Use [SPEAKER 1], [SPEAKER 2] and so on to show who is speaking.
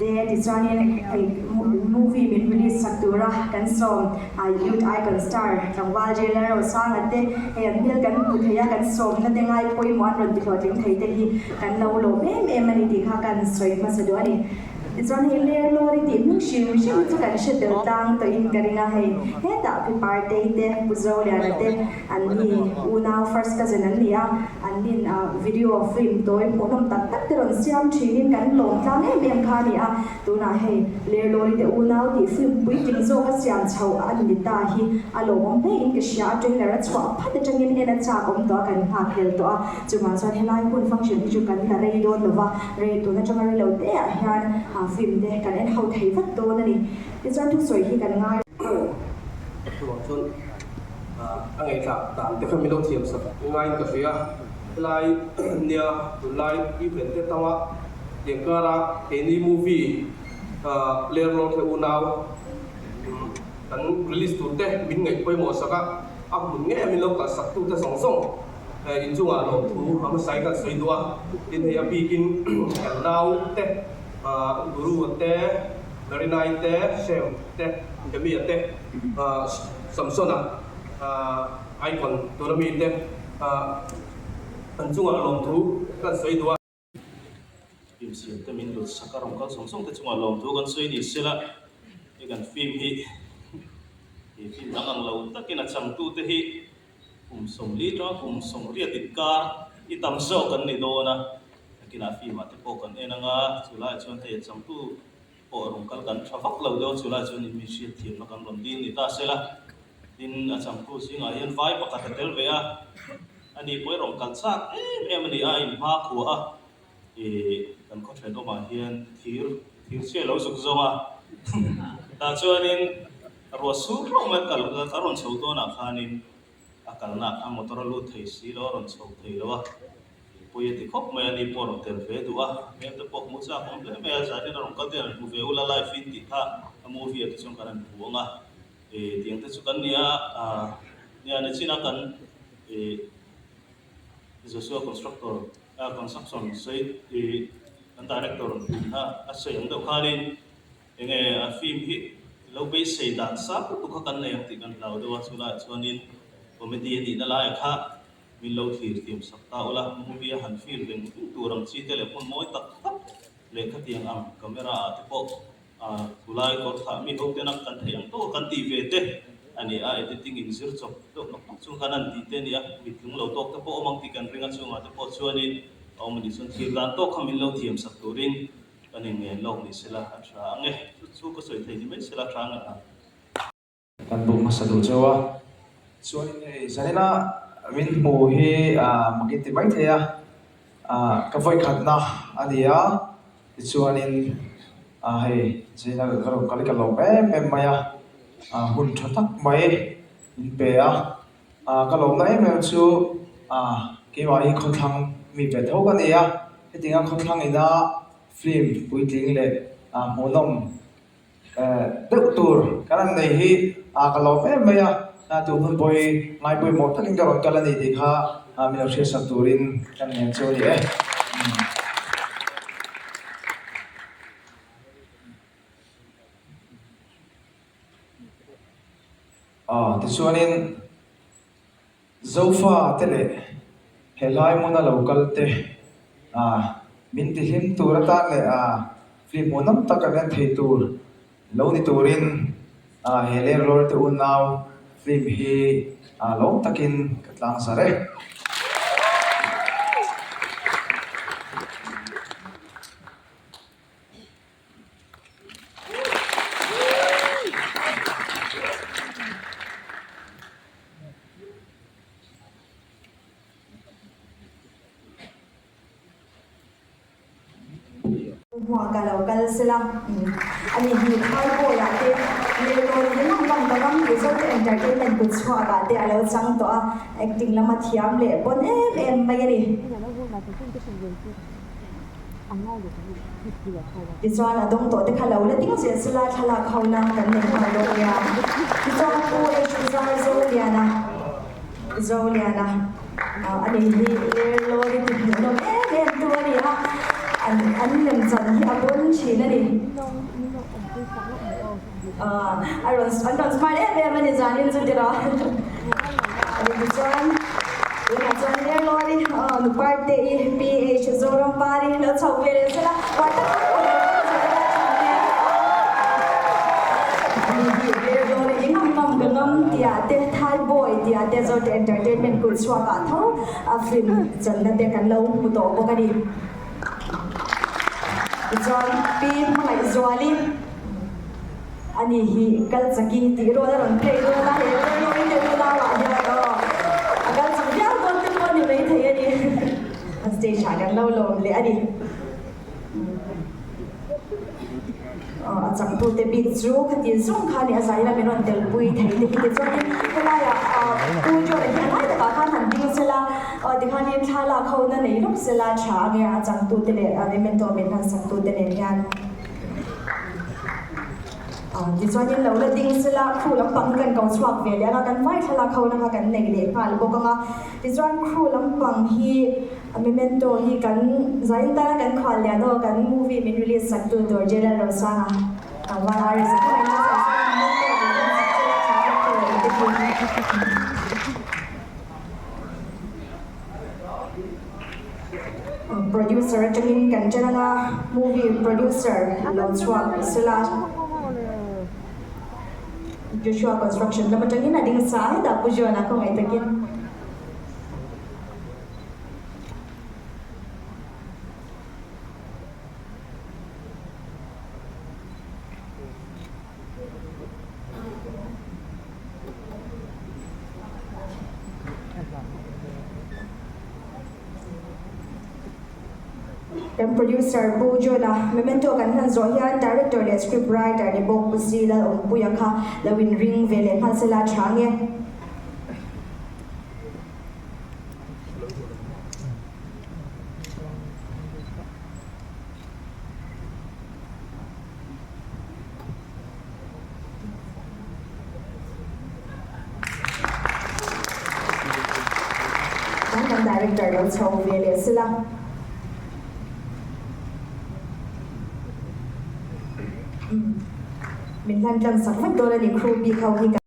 [SPEAKER 1] there is one movie min release saktura kan som youth icon star tangwal jailer ro sang ate an mil kan puthaya kan som na tengai poi mon ron dikho ting thei te hi kan lo lo em ani ti kha kan soi ma sa do ani it's on hele lori ti mu shim chu kan she de tang to in karina hai he ta pi party te puzo ya te an ni una first cousin an nia an nin video film toy monom tak tak te ron siam thinin kan lom tlang em kha ni tu na he le lori te una ti film pui ting zo ka siam chau an ni ta hi alo mom he in ke sha trailer a chwa pha te tangin en a cha om to kan ha khel to chuma son helai kun function hi chu kan la rei don lova rei to na changa rei lo te a hian film de kan en hau thei vat to na ni ti chan thu soi hi kan ngai
[SPEAKER 2] chuan chun angai tha tam te khami lo thiam sa ngai ka fia lai nia lai event te tawa dengkara any movie lerlo the unau kan release tu te min ngai poi mo saka mun nge min lo ka sak tu te song song in chunga lo thu ham sai ka soi dua in he api kin now te guru te Garinai te Shem te Demi te Samsona icon Turami te anjunga long thu kan soi dua im siam te min lo sakarong ka song song te chunga long thu kan soi ni sela e kan film hi film ang lo takina cham tu te hi som li tra som ria ti ka itam so kan ni do na kina film ate po kan enanga chula chon te cham tu po rong kal kan thavak lo do chula chon mi shi thiam na kan ron din ni ta sela din a cham tu singa hian vai pakhat tel ve a ani poi rong kal chak em ani a in pha khu a kan ko thlen do ma hian thir che lo zuk zonga ta chuanin ro su ro ma kal ka ron chho do na khanin akal na a motor lu thei si lo ron chho thei lo a poi ti khop mai ani por tel ve du a em te pok mu cha kom le me za ni ron kal te ru ve ula life in ti kha a movie ti chong karan buanga tiang te chu kan nia nia na china kan Joshua constructor construction site kan director ha a sayang do khanin enge a film hi lo be sei dan sa tu kha kan nei ti kan lau do chula chuanin comedy ni na la kha min lo thir tim sakta ola movie han film reng turang chi telephone moi tak tak le kha tiang am camera te po tulai ko tha mi ho te nak kan thayang to kan ti ve te ani editing in zir chok to chung kanan ti te ni a mitlung lo tok te po omang ti kan ringa chunga te po chuanin omani sun thir dan to khamin lo thiam sak turin kanin nge lok ni sela athra ange chu ko soi thei ni mai sela thang a
[SPEAKER 3] kan bu masadu chawa chuanin zanena min mu hi makiti bai thea ka voi khatna ania chuanin hei zina garo kalika lo me maya hun thatak mai in pe ka lo na em chu ki wa hi khothang mi pe tho ka nia hetinga khothang ina film puiting le monom doktor karan nei hi ka lo me maya tu hun boy ngai boy mo thakin garon kalani di kha mi lo she saturin kan ngen choli ti chuanin zofa tele helai mona local te min ti him turata le film monam takanen thei tur lo ni turin heler lor te unaw film hi long takin katlang sare
[SPEAKER 1] Hua kalau selang ani hi khai ko ya te le lo ni lam lam result entertainment ku chwa ka te alo chang to acting lama thiam le bon em mai ri ti chuan a dong to te khalo le ting se sala thala khawna kan ne ma lo ya ti chuan ku e chu zoliana ani hi le lo ri ti no em tu ri anh làm dần thì abon chi na ni aron smart man is an in dira ani chuan ina chuan le lori nu parte ph zoram pari na chawere sela wata tia te thai boy tia te zo entertainment kun swa ka tho a film chan na te kan lo mu to ko ka di John P mai zwali ani hi kal chaki ti ro la ron play ro la he ro ni te la wa ja ro agal sam ya ko te ko ni mai thai ani stage ha kan lo lo le ani chẳng tôi để biết chú cái tiền sung khai này giải là bên ngoài del bui thấy thì cái cho nên cái này tôi cho là hiện nay tất cả các hàng đi sẽ là thì khai này khai là khâu nó này lúc sẽ là trả nghe chẳng tôi để anh em tôi bên hàng chẳng tôi để nhận thì cho nên lâu là tiếng sẽ là khu lắm bằng gần cầu swap về để là gần vay khai là khâu nó gần này để phải bộ công thì cho nên khu lắm bằng hi memento hi kan zain ta kan khwal ya do kan movie min release sak tu dor jela ro sa wa ari sa kai na sa producer Jangin Kanjana movie producer Lonswak Sila Joshua Construction na Jangin ading sa da pujo na ko ngai takin dan producer Bujo na memento kan han zo hian director le script writer le bok pusi la on puya kha la win ring vele han sela thange dan director le chau vele sela mình làm sắc phách đôi là những crew bị khâu hi